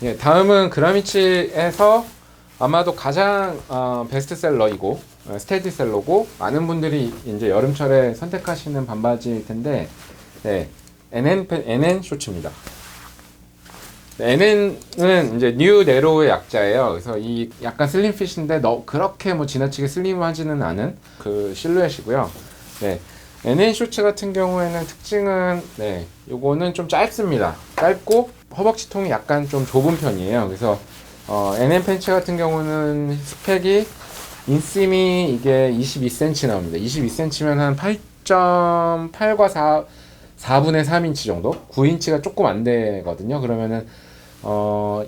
예, 다음은 그라미치에서 아마도 가장 베스트셀러이고 스테디셀러고 많은 분들이 이제 여름철에 선택하시는 반바지일 텐데, 네, NN 쇼츠입니다. NN은 이제 뉴 네로의 약자예요. 그래서 이 약간 슬림핏인데 그렇게 뭐 지나치게 슬림하지는 않은 그 실루엣이고요. 네, NN 쇼츠 같은 경우에는 특징은, 네, 요거는 좀 짧습니다. 짧고 허벅지 통이 약간 좀 좁은 편이에요. 그래서 NN 팬츠 같은 경우는 스펙이 인심이 이게 22cm 나옵니다. 22cm면 한 8.8과 4분의 3인치 정도? 9인치가 조금 안 되거든요. 그러면은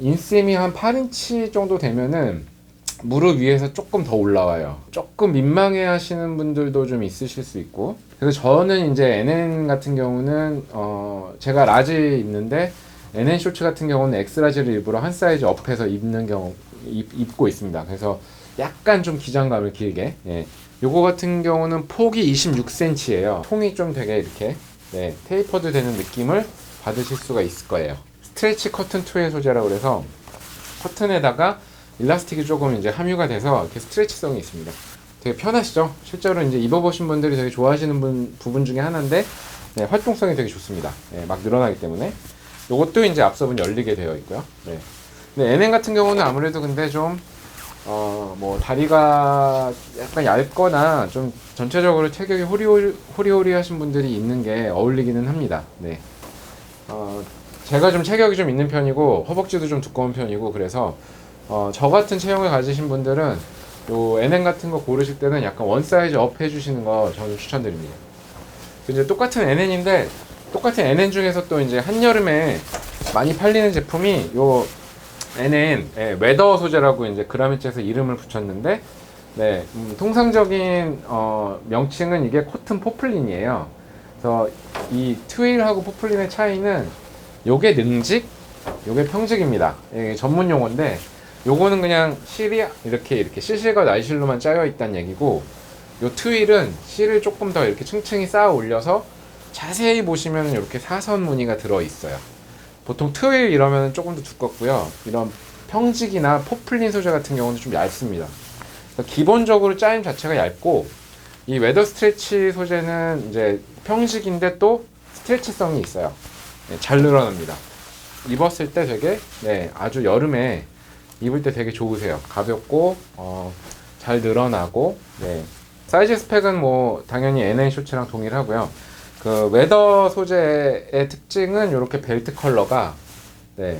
인심이 한 8인치 정도 되면은 무릎 위에서 조금 더 올라와요. 조금 민망해 하시는 분들도 좀 있으실 수 있고. 그래서 저는 이제 NN 같은 경우는 제가 라지 입는데 NN 쇼츠 같은 경우는 엑스라지를 일부러 한 사이즈 업해서 입고 있습니다. 그래서 약간 좀 기장감을 길게. 예. 요거 같은 경우는 폭이 26cm예요. 통이 좀 되게 이렇게, 네, 테이퍼드 되는 느낌을 받으실 수가 있을 거예요. 스트레치 커튼 투의 소재라고 그래서 커튼에다가 일라스틱이 조금 이제 함유가 돼서 이렇게 스트레치성이 있습니다. 되게 편하시죠? 실제로 이제 입어보신 분들이 되게 좋아하시는 부분 중에 하나인데, 네, 활동성이 되게 좋습니다. 네, 막 늘어나기 때문에. 요것도 이제 앞서분 열리게 되어 있고요. 네. 근데 NN 같은 경우는 아무래도 근데 좀 뭐 다리가 약간 얇거나 좀 전체적으로 체격이 호리호리하신 분들이 있는 게 어울리기는 합니다. 네. 제가 좀 체격이 좀 있는 편이고 허벅지도 좀 두꺼운 편이고 그래서 저 같은 체형을 가지신 분들은 요 NN 같은 거 고르실 때는 약간 원 사이즈 업 해주시는 거 저는 추천드립니다. 이제 똑같은 NN인데 똑같은 NN 중에서 또 이제 한여름에 많이 팔리는 제품이 요 NN, 예, 웨더 소재라고 이제 그라미치에서 이름을 붙였는데, 네, 통상적인 명칭은 이게 코튼 포플린이에요. 그래서 이 트윌하고 포플린의 차이는 요게 능직, 요게 평직입니다. 예, 전문 용어인데 요거는 그냥 실이 이렇게 실실과 날실로만 짜여 있다는 얘기고, 요 트윌은 실을 조금 더 이렇게 층층이 쌓아 올려서 자세히 보시면 이렇게 사선 무늬가 들어 있어요. 보통 트윌 이러면 조금 더 두껍고요. 이런 평직이나 포플린 소재 같은 경우는 좀 얇습니다. 기본적으로 짜임 자체가 얇고, 이 웨더 스트레치 소재는 이제 평직인데 또 스트레치성이 있어요. 네, 잘 늘어납니다. 입었을 때 되게, 네, 아주 여름에 입을 때 되게 좋으세요. 가볍고 잘 늘어나고, 네. 사이즈 스펙은 뭐 당연히 NN 쇼츠랑 동일하고요. 그 웨더 소재의 특징은 이렇게 벨트 컬러가, 네,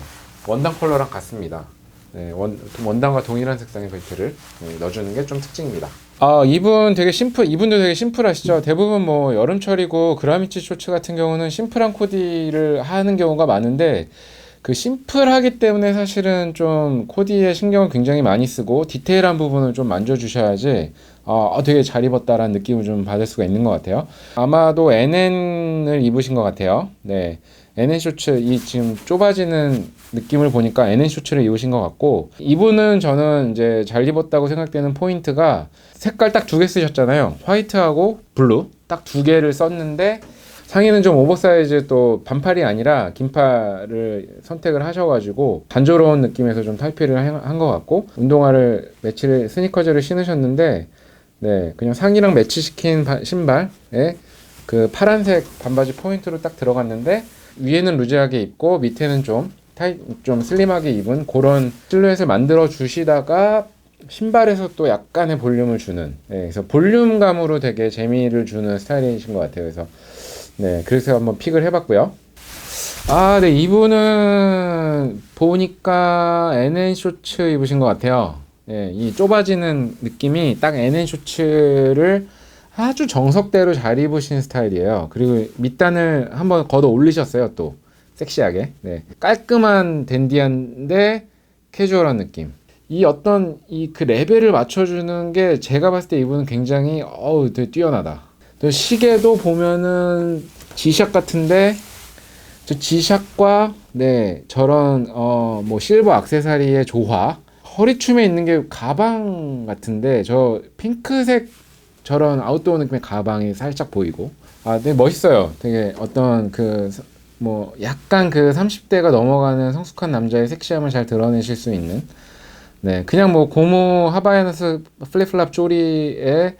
원단 컬러랑 같습니다. 네, 원단과 동일한 색상의 벨트를, 네, 넣어주는 게 좀 특징입니다. 이분도 되게 심플하시죠. 대부분 뭐 여름철이고 그라미치 쇼츠 같은 경우는 심플한 코디를 하는 경우가 많은데, 그 심플하기 때문에 사실은 좀 코디에 신경을 굉장히 많이 쓰고 디테일한 부분을 좀 만져주셔야지 되게 잘 입었다라는 느낌을 좀 받을 수가 있는 것 같아요. 아마도 NN을 입으신 것 같아요. 네, NN 쇼츠, 이 지금 좁아지는 느낌을 보니까 NN 쇼츠를 입으신 것 같고, 이분은 저는 이제 잘 입었다고 생각되는 포인트가 색깔 딱 두 개 쓰셨잖아요. 화이트하고 블루 딱 두 개를 썼는데 상의는 좀 오버사이즈 또 반팔이 아니라 긴팔을 선택을 하셔가지고 단조로운 느낌에서 좀 탈피를 한 것 같고, 운동화를 스니커즈를 신으셨는데, 네, 그냥 상의랑 매치시킨 신발에 그 파란색 반바지 포인트로 딱 들어갔는데, 위에는 루즈하게 입고 밑에는 좀 슬림하게 입은 그런 실루엣을 만들어 주시다가 신발에서 또 약간의 볼륨을 주는, 네, 그래서 볼륨감으로 되게 재미를 주는 스타일이신 것 같아요. 그래서 네, 그래서 한번 픽을 해봤고요. 네, 이분은 보니까 NN 쇼츠 입으신 것 같아요. 네, 이 좁아지는 느낌이 딱 NN 쇼츠를 아주 정석대로 잘 입으신 스타일이에요. 그리고 밑단을 한번 걷어 올리셨어요, 또 섹시하게. 네, 깔끔한 댄디한데 캐주얼한 느낌. 그 레벨을 맞춰주는 게 제가 봤을 때 이분은 굉장히 되게 뛰어나다. 또 시계도 보면은 G샥 같은데, 저 G샥과, 네, 저런 뭐 실버 액세서리의 조화, 허리춤에 있는 게 가방 같은데 저 핑크색 저런 아웃도어 느낌의 가방이 살짝 보이고, 되게 멋있어요. 되게 어떤 그 뭐 약간 그 30대가 넘어가는 성숙한 남자의 섹시함을 잘 드러내실 수 있는, 네, 그냥 뭐 고무 하바이너스 플립플랍 조리에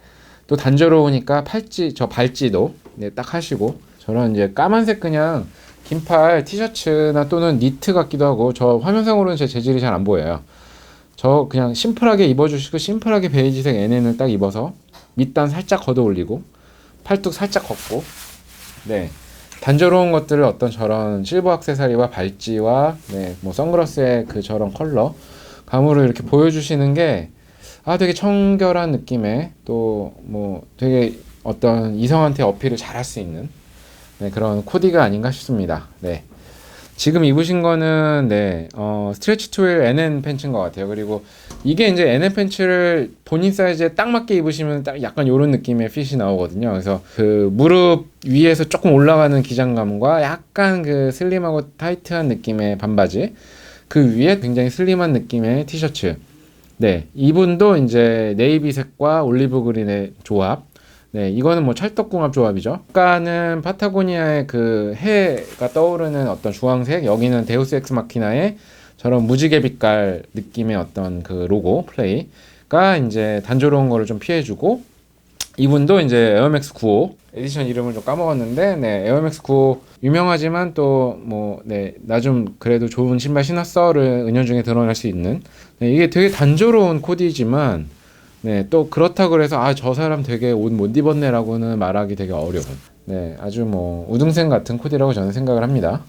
또 단조로우니까 팔찌, 저 발찌도 네, 딱 하시고, 저런 이제 까만색 그냥 긴팔 티셔츠나 또는 니트 같기도 하고, 저 화면상으로는 제 재질이 잘 안 보여요. 저 그냥 심플하게 입어주시고, 심플하게 베이지색 NN을 딱 입어서 밑단 살짝 걷어 올리고 팔뚝 살짝 걷고, 네, 단조로운 것들을 어떤 저런 실버 액세서리와 발찌와 네, 뭐 선글라스의 그 저런 컬러 감으로 이렇게 보여주시는 게 되게 청결한 느낌의, 또 뭐 되게 어떤 이성한테 어필을 잘할 수 있는 네, 그런 코디가 아닌가 싶습니다. 네. 지금 입으신 거는 네, 스트레치 투일 NN 팬츠인 것 같아요. 그리고 이게 이제 NN 팬츠를 본인 사이즈에 딱 맞게 입으시면 딱 약간 요런 느낌의 핏이 나오거든요. 그래서 그 무릎 위에서 조금 올라가는 기장감과 약간 그 슬림하고 타이트한 느낌의 반바지, 그 위에 굉장히 슬림한 느낌의 티셔츠. 네, 이분도 이제 네이비색과 올리브 그린의 조합. 네, 이거는 뭐 찰떡궁합 조합이죠. 아까는 파타고니아의 그 해가 떠오르는 어떤 주황색, 여기는 데우스 엑스 마키나의 저런 무지개 빛깔 느낌의 어떤 그 로고 플레이가 이제 단조로운 거를 좀 피해주고, 이분도 이제 에어맥스 95 에디션 이름을 좀 까먹었는데, 네, 에어맥스 95 유명하지만 또 뭐 네, 나 좀 그래도 좋은 신발 신었어를 은연중에 드러낼 수 있는, 네, 이게 되게 단조로운 코디지만 네, 또 그렇다고 그래서 저 사람 되게 옷 못 입었네라고는 말하기 되게 어려운, 네, 아주 뭐 우등생 같은 코디라고 저는 생각을 합니다.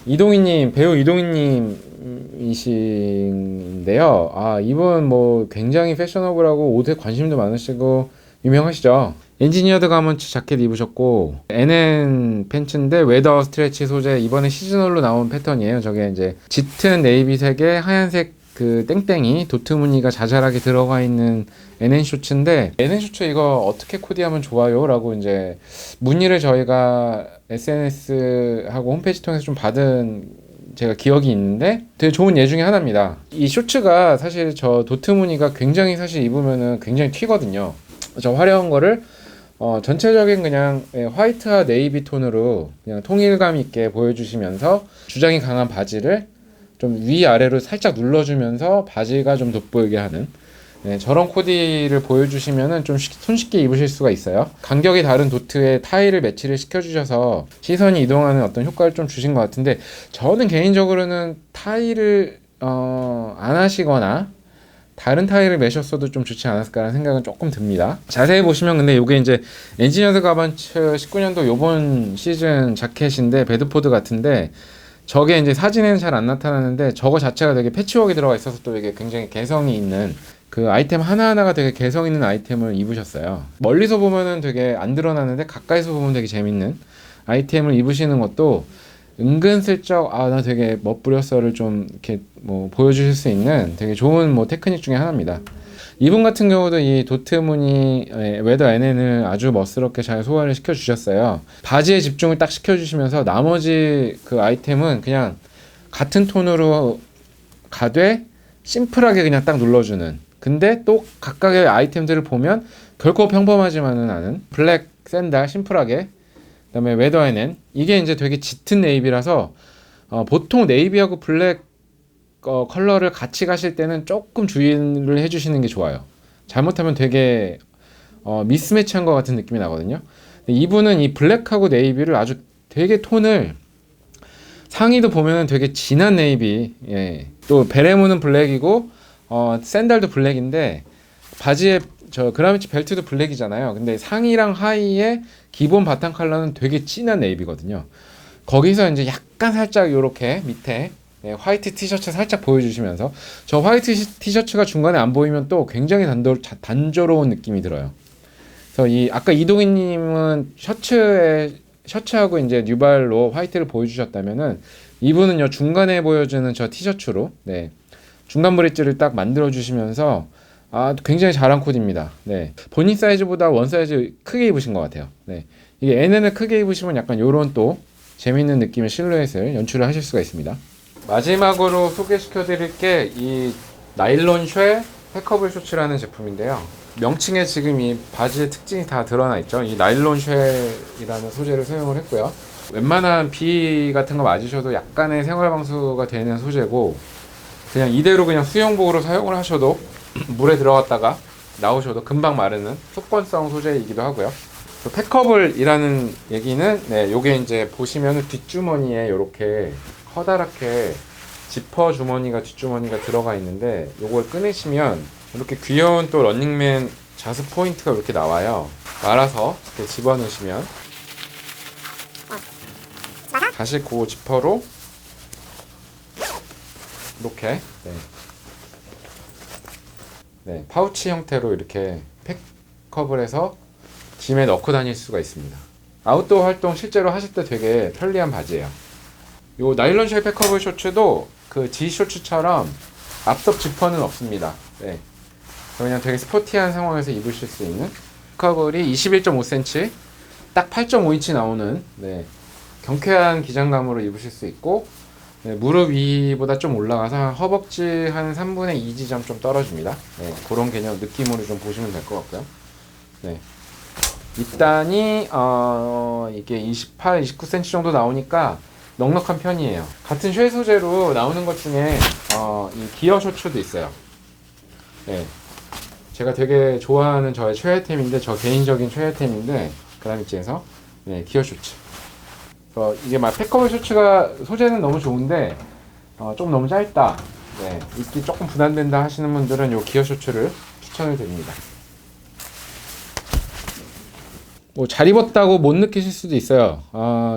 이동희님, 배우 이동희님이신데요. 이분 뭐 굉장히 패셔너블하고 옷에 관심도 많으시고 유명하시죠. 엔지니어드 가먼츠 자켓 입으셨고, NN 팬츠인데 웨더 스트레치 소재, 이번에 시즈널로 나온 패턴이에요. 저게 이제 짙은 네이비색에 하얀색 그 땡땡이 도트 무늬가 자잘하게 들어가 있는 NN 쇼츠인데, NN 쇼츠 이거 어떻게 코디하면 좋아요? 라고 이제 문의를 저희가 SNS하고 홈페이지 통해서 좀 받은 제가 기억이 있는데, 되게 좋은 예 중에 하나입니다. 이 쇼츠가 사실 저 도트 무늬가 굉장히 사실 입으면은 굉장히 튀거든요. 저 화려한 거를 전체적인 그냥 화이트와 네이비 톤으로 그냥 통일감 있게 보여주시면서 주장이 강한 바지를 좀 위아래로 살짝 눌러주면서 바지가 좀 돋보이게 하는, 네, 저런 코디를 보여주시면은 좀 손쉽게 입으실 수가 있어요. 간격이 다른 도트에 타일을 매치를 시켜주셔서 시선이 이동하는 어떤 효과를 좀 주신 것 같은데, 저는 개인적으로는 타일을 안 하시거나 다른 타일을 매셨어도 좀 좋지 않았을까라는 생각은 조금 듭니다. 자세히 보시면 근데 이게 이제 엔지니어드 가반츠 19년도 요번 시즌 자켓인데 베드포드 같은데, 저게 이제 사진에는 잘 안 나타나는데 저거 자체가 되게 패치워크가 들어가 있어서 또 이게 굉장히 개성이 있는, 그 아이템 하나하나가 되게 개성 있는 아이템을 입으셨어요. 멀리서 보면은 되게 안 드러나는데 가까이서 보면 되게 재밌는 아이템을 입으시는 것도 은근슬쩍 나 되게 멋부렸어를 좀 이렇게 뭐 보여주실 수 있는 되게 좋은 뭐 테크닉 중에 하나입니다. 이분 같은 경우도 이 도트 무늬 웨더 NN을 아주 멋스럽게 잘 소화를 시켜주셨어요. 바지에 집중을 딱 시켜주시면서 나머지 그 아이템은 그냥 같은 톤으로 가되 심플하게 그냥 딱 눌러주는, 근데 또 각각의 아이템들을 보면 결코 평범하지만은 않은 블랙 샌들 심플하게, 그다음에 웨더 NN 이게 이제 되게 짙은 네이비라서 보통 네이비하고 블랙 컬러를 같이 가실 때는 조금 주의를 해주시는 게 좋아요. 잘못하면 되게 미스매치한 것 같은 느낌이 나거든요. 근데 이분은 이 블랙하고 네이비를 아주 되게 톤을, 상의도 보면은 되게 진한 네이비, 예, 또 베레모는 블랙이고 샌들도 블랙인데 바지에 저 그라미치 벨트도 블랙이잖아요. 근데 상의랑 하의의 기본 바탕 컬러는 되게 진한 네이비거든요. 거기서 이제 약간 살짝 요렇게 밑에 화이트 티셔츠 살짝 보여주시면서, 저 화이트 티셔츠가 중간에 안 보이면 또 굉장히 단조로운 느낌이 들어요. 그래서 이 아까 이동희님은 셔츠하고 이제 뉴발로 화이트를 보여주셨다면은, 이분은 요 중간에 보여주는 저 티셔츠로 네, 중간 브릿지를 딱 만들어 주시면서 굉장히 잘한 코디입니다. 네, 본인 사이즈보다 원 사이즈 크게 입으신 것 같아요. 네, 이게 NN을 크게 입으시면 약간 요런 또 재밌는 느낌의 실루엣을 연출을 하실 수가 있습니다. 마지막으로 소개시켜 드릴 게 이 나일론 쉐 패커블 쇼츠라는 제품인데요. 명칭에 지금 이 바지의 특징이 다 드러나 있죠. 이 나일론 쉐이라는 소재를 사용을 했고요. 웬만한 비 같은 거 맞으셔도 약간의 생활 방수가 되는 소재고, 그냥 이대로 그냥 수영복으로 사용을 하셔도 물에 들어갔다가 나오셔도 금방 마르는 속건성 소재이기도 하고요. 또 팩커블이라는 얘기는, 네, 요게 이제 보시면은 뒷주머니에 이렇게 커다랗게 지퍼 주머니가 뒷주머니가 들어가 있는데, 요걸 꺼내시면 이렇게 귀여운 또 런닝맨 자수 포인트가 이렇게 나와요. 말아서 이렇게 집어넣으시면 다시 그 지퍼로 이렇게, 네, 파우치 형태로 이렇게 팩업을 해서 짐에 넣고 다닐 수가 있습니다. 아웃도어 활동 실제로 하실 때 되게 편리한 바지예요. 요 나일론 쉘 팩커블 셔츠도 그 G 셔츠처럼 앞섭 지퍼는 없습니다. 네. 그냥 되게 스포티한 상황에서 입으실 수 있는, 팩커블이 21.5cm, 딱 8.5인치 나오는, 네, 경쾌한 기장감으로 입으실 수 있고, 네, 무릎 위보다 좀 올라가서 허벅지 한 3분의 2 지점 좀 떨어집니다. 네, 그런 개념 느낌으로 좀 보시면 될 것 같고요. 네. 밑단이 이게 28, 29cm 정도 나오니까 넉넉한 편이에요. 같은 쉘 소재로 나오는 것 중에 이 기어 셔츠도 있어요. 네. 제가 되게 좋아하는 저의 최애템인데, 저 개인적인 최애템인데, 그라미치에서, 네, 기어 셔츠. 이게 막 팩커블 셔츠가 소재는 너무 좋은데 좀 너무 짧다, 네, 입기 조금 부담된다 하시는 분들은 요 기어 셔츠를 추천을 드립니다. 뭐 잘 입었다고 못 느끼실 수도 있어요.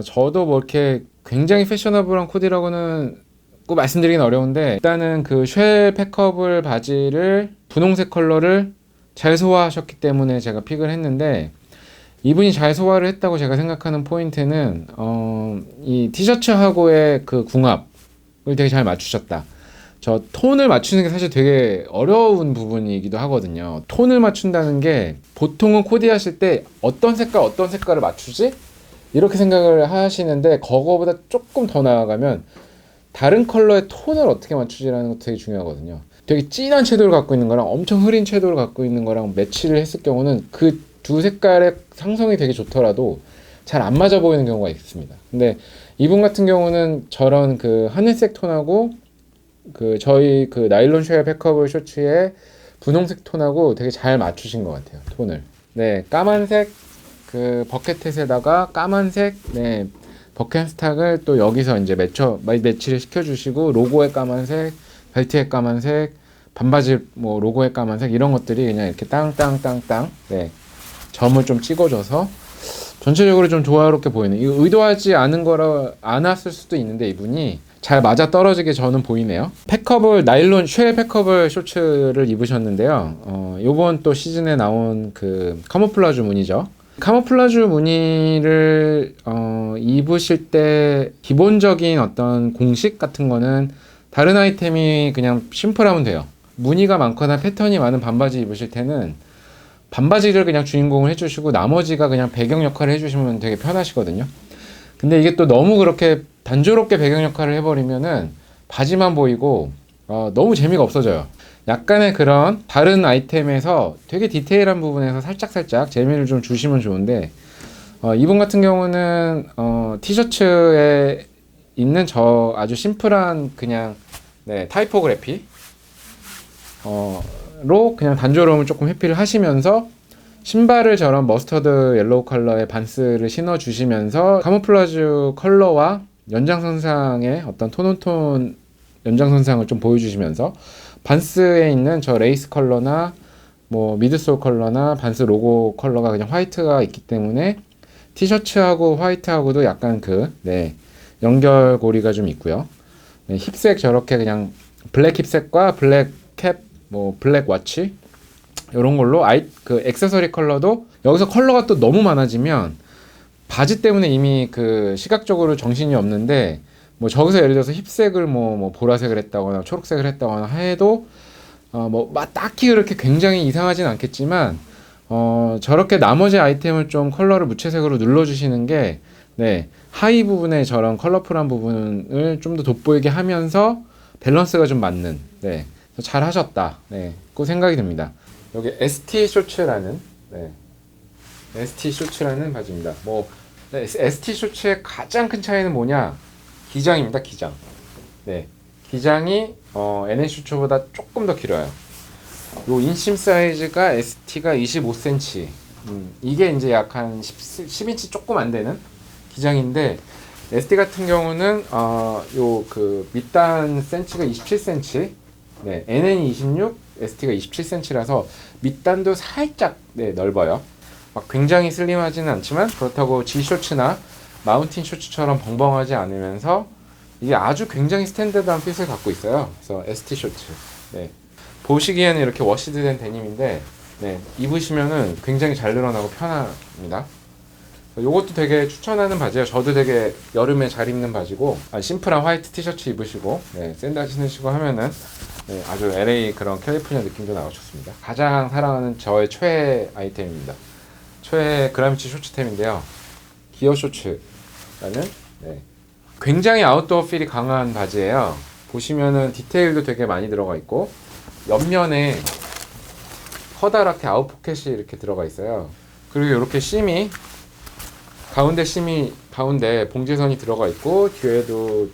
저도 뭐 이렇게 굉장히 패셔너블한 코디라고는 꼭 말씀드리긴 어려운데, 일단은 그 쉘 팩커블 바지를 분홍색 컬러를 잘 소화하셨기 때문에 제가 픽을 했는데, 이분이 잘 소화를 했다고 제가 생각하는 포인트는 이 티셔츠하고의 그 궁합을 되게 잘 맞추셨다. 저 톤을 맞추는 게 사실 되게 어려운 부분이기도 하거든요. 톤을 맞춘다는 게 보통은 코디하실 때 어떤 색깔을 맞추지? 이렇게 생각을 하시는데, 그거보다 조금 더 나아가면 다른 컬러의 톤을 어떻게 맞추지라는 것도 되게 중요하거든요. 되게 진한 채도를 갖고 있는 거랑 엄청 흐린 채도를 갖고 있는 거랑 매치를 했을 경우는 그 두 색깔의 상성이 되게 좋더라도 잘 안 맞아 보이는 경우가 있습니다. 근데 이분 같은 경우는 저런 그 하늘색 톤하고 그 저희 그 나일론 쉘 팩커블 셔츠의 분홍색 톤하고 되게 잘 맞추신 것 같아요, 톤을. 네, 까만색 그 버켓햇에다가 까만색, 네, 버켓 스탁을 또 여기서 이제 매치를 시켜주시고, 로고의 까만색, 벨트의 까만색, 반바지 뭐 로고의 까만색, 이런 것들이 그냥 이렇게 땅땅땅땅, 네, 점을 좀 찍어줘서 전체적으로 좀 조화롭게 보이는, 이거 의도하지 않은 거라 않았을 수도 있는데 이분이 잘 맞아 떨어지게 저는 보이네요. 팩커블 나일론 쉘 팩커블 셔츠를 입으셨는데요. 요번 또 시즌에 나온 그 카모플라주 무늬죠. 카모플라주 무늬를 입으실 때 기본적인 어떤 공식 같은 거는 다른 아이템이 그냥 심플하면 돼요. 무늬가 많거나 패턴이 많은 반바지 입으실 때는 반바지를 그냥 주인공을 해주시고 나머지가 그냥 배경 역할을 해주시면 되게 편하시거든요. 근데 이게 또 너무 그렇게 단조롭게 배경 역할을 해버리면은 바지만 보이고 너무 재미가 없어져요. 약간의 그런 다른 아이템에서 되게 디테일한 부분에서 살짝살짝 재미를 좀 주시면 좋은데, 이분 같은 경우는 티셔츠에 있는 저 아주 심플한 그냥, 네, 타이포그래피 로 그냥 단조로움을 조금 회피를 하시면서, 신발을 저런 머스터드 옐로우 컬러의 반스를 신어 주시면서 카모플라주 컬러와 연장선상의 어떤 톤온톤 연장선상을 좀 보여주시면서, 반스에 있는 저 레이스 컬러나 뭐 미드솔 컬러나 반스 로고 컬러가 그냥 화이트가 있기 때문에 티셔츠하고 화이트하고도 약간 그, 네, 연결고리가 좀 있고요. 네, 힙색 저렇게 그냥 블랙 힙색과 블랙 캡, 뭐 블랙 워치 이런 걸로 그 액세서리 컬러도, 여기서 컬러가 또 너무 많아지면 바지 때문에 이미 그 시각적으로 정신이 없는데, 뭐 저기서 예를 들어서 힙색을 뭐 보라색을 했다거나 초록색을 했다거나 해도 뭐 딱히 그렇게 굉장히 이상하진 않겠지만 저렇게 나머지 아이템을 좀 컬러를 무채색으로 눌러주시는 게, 네, 하이 부분에 저런 컬러풀한 부분을 좀 더 돋보이게 하면서 밸런스가 좀 맞는, 네, 잘 하셨다, 네, 그 생각이 듭니다. 여기 ST 쇼츠라는, 네, ST 쇼츠라는 바지입니다. 뭐 네, ST 셔츠의 가장 큰 차이는 뭐냐? 기장입니다. 기장. 네, 기장이 NN 셔츠보다 조금 더 길어요. 요 인심 사이즈가 ST가 25cm. 이게 이제 약 한 10인치 조금 안 되는 기장인데 ST 같은 경우는 요 그 밑단 센치가 27cm. 네, NN이 26, ST가 27cm라서 밑단도 살짝 네, 넓어요. 막 굉장히 슬림하지는 않지만 그렇다고 G 셔츠나 마운틴 셔츠처럼 벙벙하지 않으면서 이게 아주 굉장히 스탠다드한 핏을 갖고 있어요. 그래서 ST 셔츠. 네. 보시기에는 이렇게 워시드된 데님인데 네, 입으시면은 굉장히 잘 늘어나고 편합니다. 요것도 되게 추천하는 바지예요. 저도 되게 여름에 잘 입는 바지고 심플한 화이트 티셔츠 입으시고 네, 샌들 신으시고 하면은 네, 아주 LA 그런 캘리포니아 느낌도 나고 좋습니다. 가장 사랑하는 저의 최애 아이템입니다. 최애 그라미치 쇼츠템인데요. 기어 쇼츠라는 네, 굉장히 아웃도어 필이 강한 바지예요. 보시면은 디테일도 되게 많이 들어가 있고 옆면에 커다랗게 아웃포켓이 이렇게 들어가 있어요. 그리고 이렇게 심이 가운데 봉제선이 들어가 있고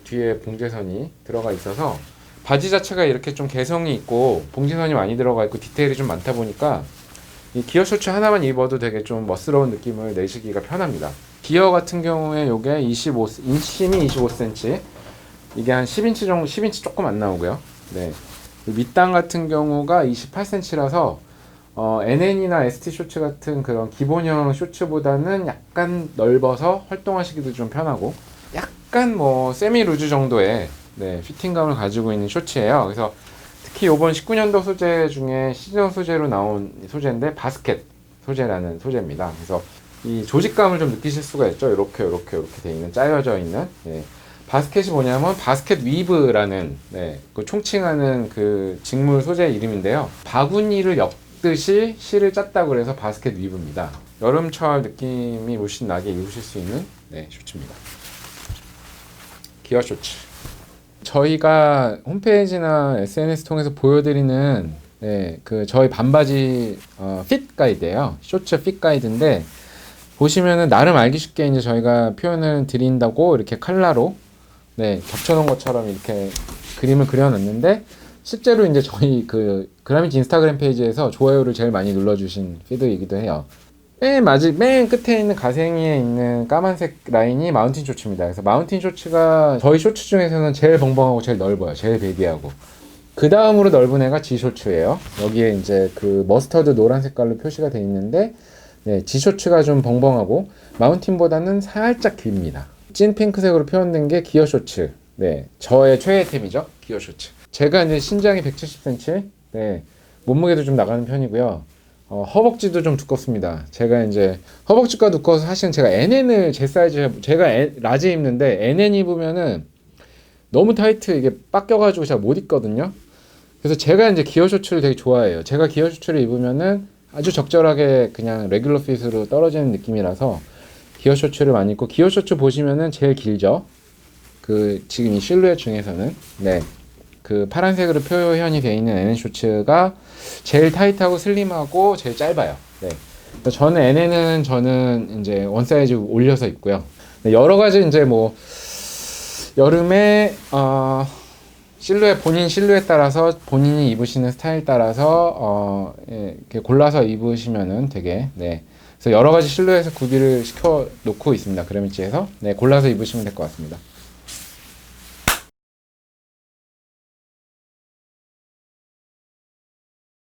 뒤에 봉제선이 들어가 있어서 바지 자체가 이렇게 좀 개성이 있고 봉제선이 많이 들어가 있고 디테일이 좀 많다 보니까 이 기어 셔츠 하나만 입어도 되게 좀 멋스러운 느낌을 내시기가 편합니다. 기어 같은 경우에 요게 인심이 25cm, 이게 한 10인치 정도, 10인치 조금 안 나오고요. 네. 밑단 같은 경우가 28cm라서 NN이나 ST 셔츠 같은 그런 기본형 셔츠보다는 약간 넓어서 활동하시기도 좀 편하고 약간 뭐 세미 루즈 정도의 네, 피팅감을 가지고 있는 셔츠예요. 그래서 특히 이번 19년도 소재 중에 시즌 소재로 나온 소재인데 바스켓 소재라는 소재입니다. 그래서 이 조직감을 좀 느끼실 수가 있죠. 이렇게 돼 있는 짜여져 있는 네. 바스켓이 뭐냐면 바스켓 위브라는 네, 그 총칭하는 그 직물 소재 이름인데요. 바구니를 엮듯이 실을 짰다고 그래서 바스켓 위브입니다. 여름철 느낌이 물씬 나게 입으실 수 있는 네, 셔츠입니다. 기어 셔츠. 저희가 홈페이지나 SNS 통해서 보여드리는 네, 그 저희 반바지 핏 가이드예요. 셔츠 핏 가이드인데 보시면은 나름 알기 쉽게 이제 저희가 표현을 드린다고 이렇게 칼라로 네, 겹쳐놓은 것처럼 이렇게 그림을 그려놨는데 실제로 이제 저희 그 그라미치 인스타그램 페이지에서 좋아요를 제일 많이 눌러주신 피드이기도 해요. 맨 끝에 있는 가생이에 있는 까만색 라인이 마운틴 쇼츠입니다. 그래서 마운틴 쇼츠가 저희 쇼츠 중에서는 제일 벙벙하고 제일 넓어요. 제일 베이비하고. 그 다음으로 넓은 애가 G 쇼츠예요. 여기에 이제 그 머스터드 노란 색깔로 표시가 되어 있는데 네, G 쇼츠가 좀 벙벙하고 마운틴보다는 살짝 깁니다. 찐 핑크색으로 표현된 게 기어 쇼츠. 네, 저의 최애템이죠. 기어 쇼츠. 제가 이제 신장이 170cm, 네, 몸무게도 좀 나가는 편이고요. 허벅지도 좀 두껍습니다. 제가 이제 허벅지가 두꺼워서 사실은 제가 NN을 제 사이즈, 제가 라지 입는데 NN 입으면은 너무 타이트 이게 빡겨가지고 잘 못 입거든요. 그래서 제가 이제 기어 쇼츠를 되게 좋아해요. 제가 기어 쇼츠를 입으면은 아주 적절하게 그냥 레귤러 핏으로 떨어지는 느낌이라서 기어 셔츠를 많이 입고, 기어 셔츠 보시면은 제일 길죠. 그 지금 이 실루엣 중에서는 네, 그 파란색으로 표현이 되어 있는 NN 셔츠가 제일 타이트하고 슬림하고 제일 짧아요. 네. 저는 NN은 저는 이제 원 사이즈 올려서 입고요. 네, 여러 가지 이제 뭐 여름에 실루엣, 본인 실루엣 따라서 본인이 입으시는 스타일 따라서 이렇게 골라서 입으시면은 되게 네. 그래서 여러 가지 실루엣을 구비를 시켜 놓고 있습니다. 그라미치에서 네, 골라서 입으시면 될 것 같습니다.